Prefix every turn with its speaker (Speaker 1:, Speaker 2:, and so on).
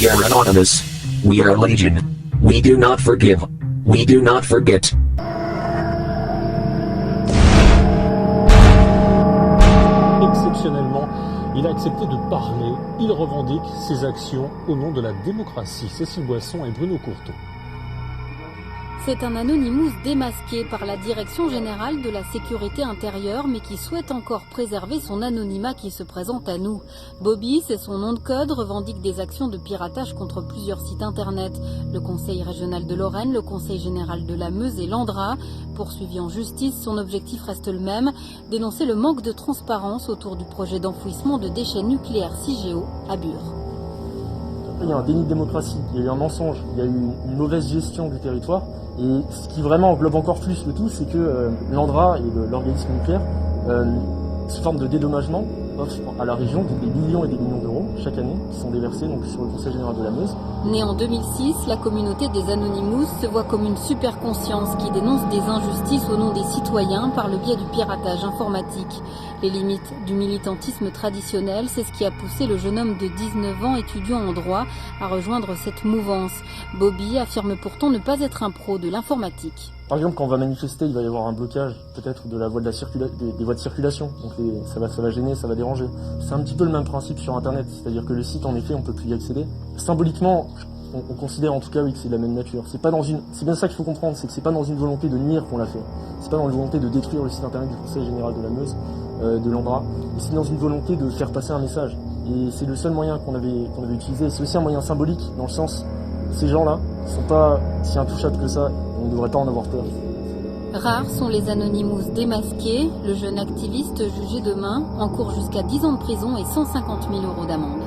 Speaker 1: We are anonymous. We are legion. We do not forgive. We do not forget.
Speaker 2: Exceptionnellement, il a accepté de parler. Il revendique ses actions au nom de la démocratie. Cécile Boisson et Bruno Courteau.
Speaker 3: C'est un Anonymous démasqué par la Direction générale de la sécurité intérieure, mais qui souhaite encore préserver son anonymat qui se présente à nous. Bobby, c'est son nom de code, revendique des actions de piratage contre plusieurs sites internet. Le Conseil régional de Lorraine, le Conseil général de la Meuse et l'Andra. Poursuivi en justice, son objectif reste le même, dénoncer le manque de transparence autour du projet d'enfouissement de déchets nucléaires CIGEO à Bure.
Speaker 4: Il y a un déni de démocratie, il y a eu un mensonge, il y a eu une mauvaise gestion du territoire. Et ce qui vraiment englobe encore plus le tout, c'est que l'ANDRA et l'organisme nucléaire, sous forme de dédommagement, offrent à la région des millions et des millions d'euros chaque année qui sont déversés donc, sur le Conseil général de la Meuse.
Speaker 3: Née en 2006, la communauté des Anonymous se voit comme une super conscience qui dénonce des injustices au nom des citoyens par le biais du piratage informatique. Les limites du militantisme traditionnel, c'est ce qui a poussé le jeune homme de 19 ans, étudiant en droit, à rejoindre cette mouvance. Bobby affirme pourtant ne pas être un pro de l'informatique.
Speaker 4: Par exemple, quand on va manifester, il va y avoir un blocage peut-être de la voie des voies de circulation. Donc ça va gêner, ça va déranger. C'est un petit peu le même principe sur Internet, c'est-à-dire que le site, en effet, on peut plus y accéder. Symboliquement, on considère en tout cas oui que c'est de la même nature. C'est bien ça qu'il faut comprendre, c'est que c'est pas dans une volonté de nuire qu'on l'a fait. C'est pas dans une volonté de détruire le site internet du Conseil général de la Meuse, de l'Andra. C'est dans une volonté de faire passer un message. Et c'est le seul moyen qu'on avait utilisé. C'est aussi un moyen symbolique dans le sens, ces gens-là sont pas si intouchables que ça. On ne devrait pas en avoir peur.
Speaker 3: Rares sont les Anonymous démasqués. Le jeune activiste jugé demain encourt jusqu'à 10 ans de prison et 150 000 € d'amende.